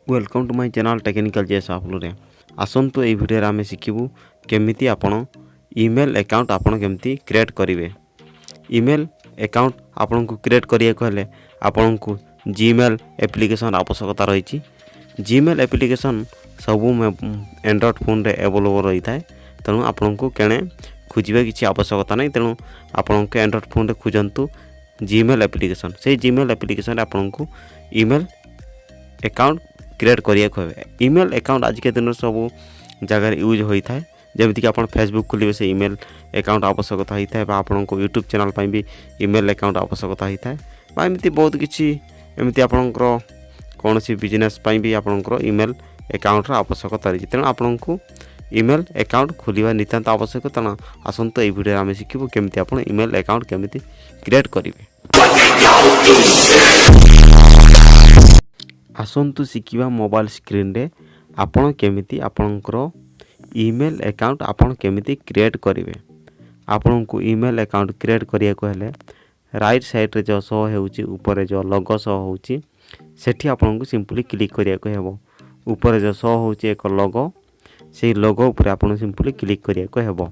Welcome to my channel Technical JS आपलूरे आसंतु ए वीडियो आम शिखु केमिति आपण ईमेल अकाउंट आपण केमिति क्रिएट करेंगे। ईमेल अकाउंट आपण को क्रिएट करिया कहले आपण को जीमेल एप्लिकेशन आवश्यकता रही। जीमेल एप्लिकेशन सबू एंड्रॉइड फोन रे अवेलेबल रही है, तेणु आपण को केणे खोजे किसी आवश्यकता नहीं। तेणु आपण को एंड्रॉइड फोन रे खोजंतु जीमेल एप्लिकेशन। से जीमेल एप्लिकेशन आपण को ईमेल अकाउंट क्रिएट करिया कहबे। ईमेल अकाउंट आज के दिन सब जगह यूज होता है, जमीक आप फेसबुक खोलिए से ईमेल अकाउंट आवश्यकता होता है, आपन को यूट्यूब चैनल पर भी ईमेल अकाउंट आवश्यकता होता है, एमती बहुत किसी एमती आपंकर कौन सी बिजनेस भी आपंकर ईमेल अकाउंट आवश्यकता रही। तेणु आपन को ईमेल अकाउंट खोलिबा नितांत आवश्यक। तेणु आसंत ए वीडियो आम शिखु केमिति आपन ईमेल अकाउंट केमिति क्रिएट करेंगे। आसंतु शिखिबा मोबाइल स्क्रीन रे आपण केमिति आपणकर ईमेल अकाउंट आपण केमिति क्रिएट करेंगे। आपण को ईमेल अकाउंट क्रिएट करिया को हेले राइट साइड रे जो शो होउची ऊपर जो लोगो शो होउची सेठी आपण को सिंपली क्लिक करिया को हेबो। ऊपर जो शो होउची एक लोगो, से लोगो ऊपर आपण सिंपली क्लिक करिया को हेबो।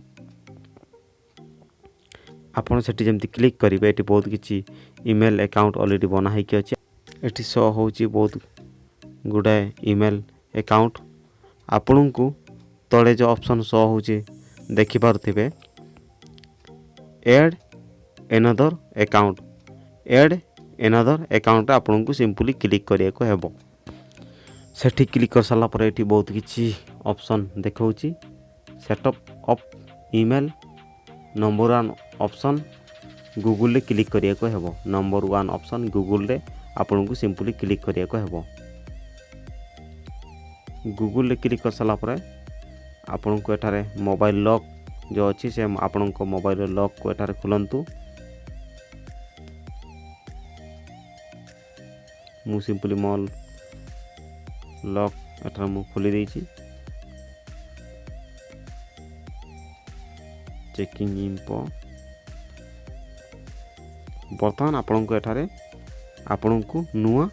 आपण सेठी जेमति क्लिक करिवे एटी बहुत किछि ईमेल अकाउंट ऑलरेडी बना है कि अछि। एटी शो होउची बहुत गुडाए ईमेल अकाउंट। आपण को तले जो ऑप्शन शो होउची देखि पारुथिबे add another account. Add another account आपण को सिंपली क्लिक करिया को हेबो। सेठी क्लिक कर साला पर एटी बहुत किछि ऑप्शन देखौची। Setup of email number 1 option Google रे क्लिक करिया को हेबो। नंबर 1 ऑप्शन गूगल रे आपण को सिंपली क्लिक करिया को हेबो। गूगल रे क्लिक कर साला पर आपण को एठारे मोबाइल लॉक जो अच्छी से आपण को मोबाइल लॉक को एठारे खुलंतु। मु सिंपली मॉल लॉक एठारे मु खोली देछि। चेकिंग इनफो बर्तमान आपण को एठारे आपण को नुआ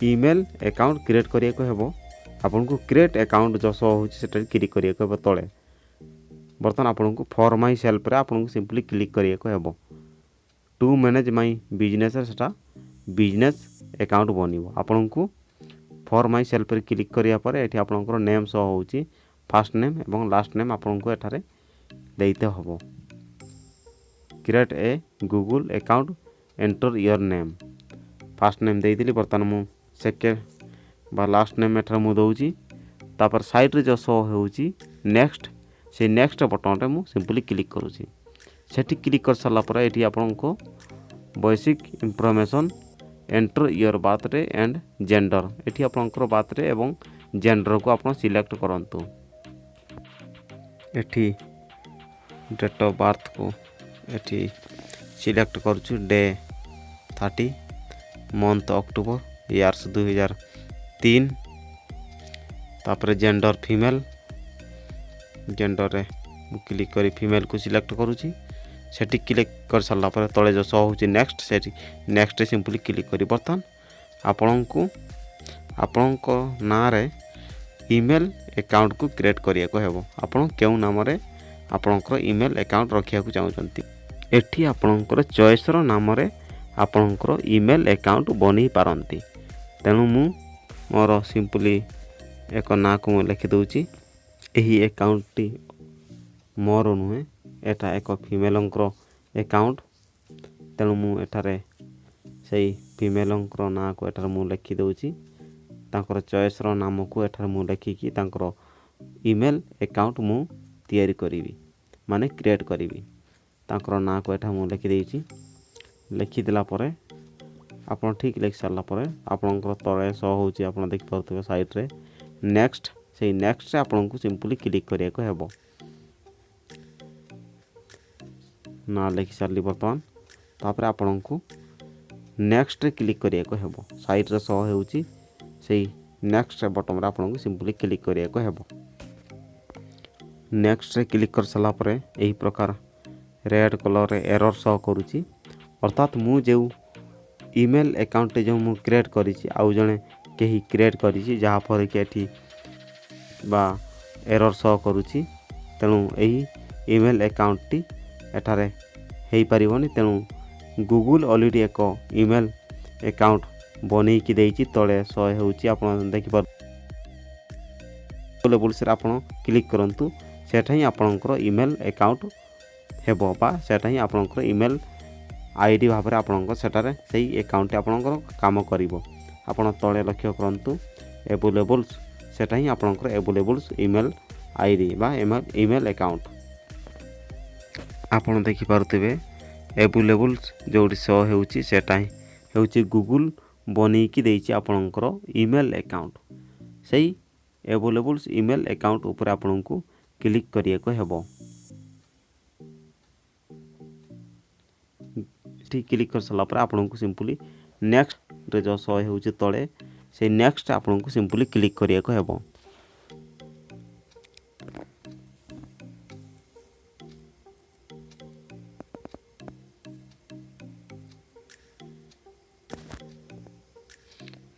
ईमेल अकाउंट क्रिएट करिया को हेबो। आपन को क्रिएट अकाउंट जो शो होची सेटा क्लिक करिया को तळे। बर्तमान आपन को फॉर माय सेल्फ रे आपन को सिंपली क्लिक करिया को हेबो। टू मैनेज माय बिजनेस रे सेटा बिजनेस अकाउंट बनिबो। आपन को फॉर माय सेल्फ रे क्लिक करिया पर एठी आपन को नेम शो होची, फर्स्ट नेम एवं लास्ट नेम आपन को एठारे देइते हबो। Create a Google account enter your name. First name देइदिली, बर्तमान मु सेकेंड बा लास्ट नेम एठार मु दउची। तापर साइड रे जो शो होउची नेक्स्ट, से नेक्स्ट बटन रे मु सिंपली क्लिक करूची। सेठी क्लिक कर साला पर एठी आपन को basic information enter your birth day and gender. एठी आपनकर बर्थ डे एवं जेंडर को आपन सिलेक्ट करंतु। एठी डेट ऑफ बर्थ को एठी सिलेक्ट करूछु। Day 30, month October, years 2003। तापर जेंडर फीमेल, जेंडर रे क्लिक करी फीमेल को सिलेक्ट करूची। सेठी क्लिक कर साला पर तळे जो शो होची नेक्स्ट, सेठी नेक्स्ट सिंपली क्लिक करी बर्तमान आपन को ना रे ईमेल अकाउंट को क्रिएट करिया को हेबो। आपन केउ नाम रे आपनकर ईमेल अकाउंट रखिया को चाहउचंती एठी आपनकर चॉइस रो नाम रे आपनकर ईमेल अकाउंट बनी पारंती। तेणु मु मोर सिंपली एक ना को मु लिखि दउची। एही अकाउंट टी मोर नुहे, एटा एक फीमेलंकर अकाउंट। तेणु मु एठारे सेही फीमेलंकर ना को एठारे मु लिखि दउची। तांकर चॉइस रो नाम को एठारे मु लिखि कि तांकर ईमेल अकाउंट मु तैयारी करिवि, माने क्रिएट करिवि। तांकर ना को एठा मु लिखि देइची। लिखि देला परे आपन ठीक लिखि सारला परे आपनकर तळे शो होची आपन देख पाउतबे साइड रे नेक्स्ट। से नेक्स्ट रे आपन को सिंपली क्लिक करिया को हेबो। ना लिखि सारली बर्तमान तापर आपन को नेक्स्ट रे क्लिक करिया को हेबो। साइड रे शो होची से नेक्स्ट रे बटन रे आपन को सिंपली क्लिक करिया को हेबो। नेक्स्ट रे क्लिक कर साला परे एही प्रकार रेड कलर रे एरर शो करूची। अर्थात मु जे ईमेल अकाउंट जो मु क्रिएट करिछि आउ जने कहीं क्रिएट करिछि जहाँफल कि एठी बा एरर शो करुछि तेणु यही ईमेल अकाउंट टी एठारे हेई परिबनी तेणु गूगल ऑलरेडी एक ईमेल अकाउंट बनै कि देछि तळे शो हेउछि आपण देखि पर लेवल्स रे आपण क्लिक करंतु सेठा ही आपणकर ईमेल अकाउंट हेबो बा सेठा ही आपणकर ईमेल आईडी भाबरे आपणकर सेटारे सेही अकाउंट आपणकर काम करिवो आपण तळे लक्ष्य करंतु अवेलेबल्स सेटा ही आपणकर अवेलेबल्स ईमेल आईडी बा ईमेल अकाउंट आपण देखि पारुथिबे अवेलेबल्स जोडी शो हेउछि सेटा ही हेउछि गूगल बनै कि देछि आपणकर ईमेल अकाउंट सेही अवेलेबल्स ईमेल अकाउंट ऊपर आपनकु क्लिक करिया को हेबो ठीक क्लिक कर सला पर आपनकु सिंपली नेक्स्ट रे जो शो हेउछि तळे से नेक्स्ट आपनकु सिंपली क्लिक करिया को हेबो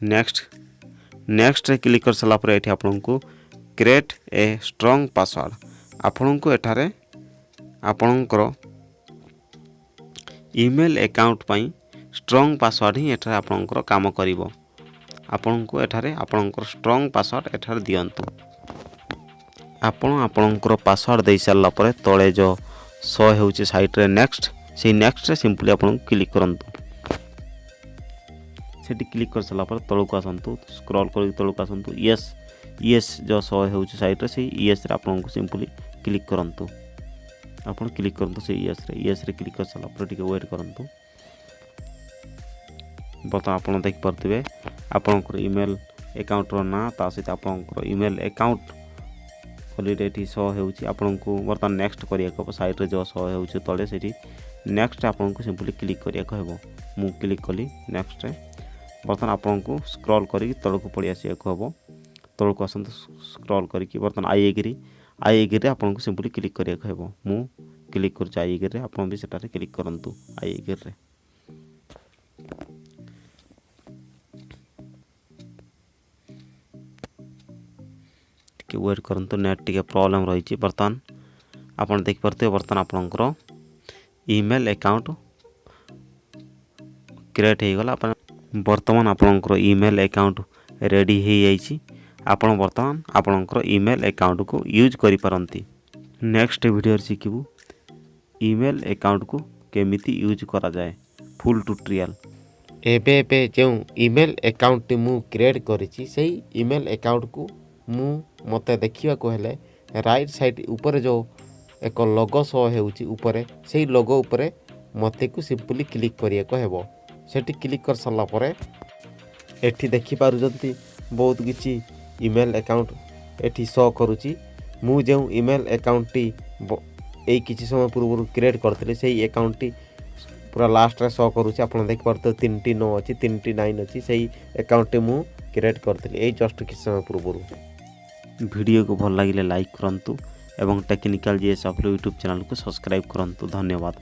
नेक्स्ट रे क्लिक कर सला पर एठी आपनकु क्रिएट ए स्ट्रांग पासवर्ड आपनकु एठारे आपनकर ईमेल अकाउंट पई स्ट्रांग पासवर्ड ही एठारे आपनकर काम करिवो आपनकु एठारे आपनकर स्ट्रांग पासवर्ड एठारे दियंतु आपनकर पासवर्ड दे सारला पर तळे जो शो हेउछि साइट रे नेक्स्ट से नेक्स्ट रे सिंपली आपन क्लिक करंतु सेठी क्लिक कर सला पर तळको आसंतु स्क्रॉल कर तळको आसंतु यस जो शो हेउछि साइट रे से यस रे आपन को सिंपली क्लिक करंतु आपन क्लिक करंतु से यस रे क्लिक कर सला पर टिके वेट करंतु बता आपन देख परथिबे आपन को ईमेल अकाउंट रो ना ता सहित आपन को ईमेल अकाउंट ऑलरेडी शो हेउछि आपन को बर्तन नेक्स्ट करिया को साइट रे जो शो हेउछि तळे सेठी नेक्स्ट आपन को सिंपली क्लिक करिया को हेबो मु क्लिक कली नेक्स्ट रे बर्तन आपन को स्क्रॉल करी तळको पड़ी आसिया को हेबो तळको आसंत स्क्रॉल करी बर्तन आई एग्री रे आपन को सिंपली क्लिक करिया को हेबो मु क्लिक कर आई एग्री रे आपन भी सेटा रे क्लिक करंतु आई एग्री रे टिके वेट करंतु नेट टिके प्रॉब्लम रही छी बर्तन आपन देख परते बर्तन आपनकर ईमेल अकाउंट क्रिएट हे गला आपन वर्तमान आपनकर ईमेल अकाउंट रेडी हे जाइछि आपण वर्तमान आपनकर ईमेल अकाउंट को यूज करि पारंती नेक्स्ट वीडियो रे सिखिबु ईमेल अकाउंट को केमिति यूज करा जाय फुल ट्यूटोरियल एबे जो ईमेल अकाउंट मु क्रिएट करिछि सेही ईमेल अकाउंट को मु मते देखिबा को हेले राइट साइड ऊपर जो एक लोगो शो हेउछि ऊपर सेही लोगो ऊपर मते को सिंपली क्लिक करिया को हेबो सेठी क्लिक कर सला परे एठी देखि पारुजंती बहुत किछि ईमेल अकाउंट एठी शो करूछि मु जे ईमेल अकाउंट टी एई किछि समय पूर्व क्रिएट करथिले सेही अकाउंट टी पूरा लास्ट रे शो करूछि आपण देख परते 3टी 9 अछि 3टी 9 अछि सेही अकाउंट टी मु क्रिएट करथिले एई जस्ट किछि समय पूर्व वीडियो को भल लागिले लाइक करंतु एवं technical GS upload YouTube channel को सब्सक्राइब करंतु धन्यवाद।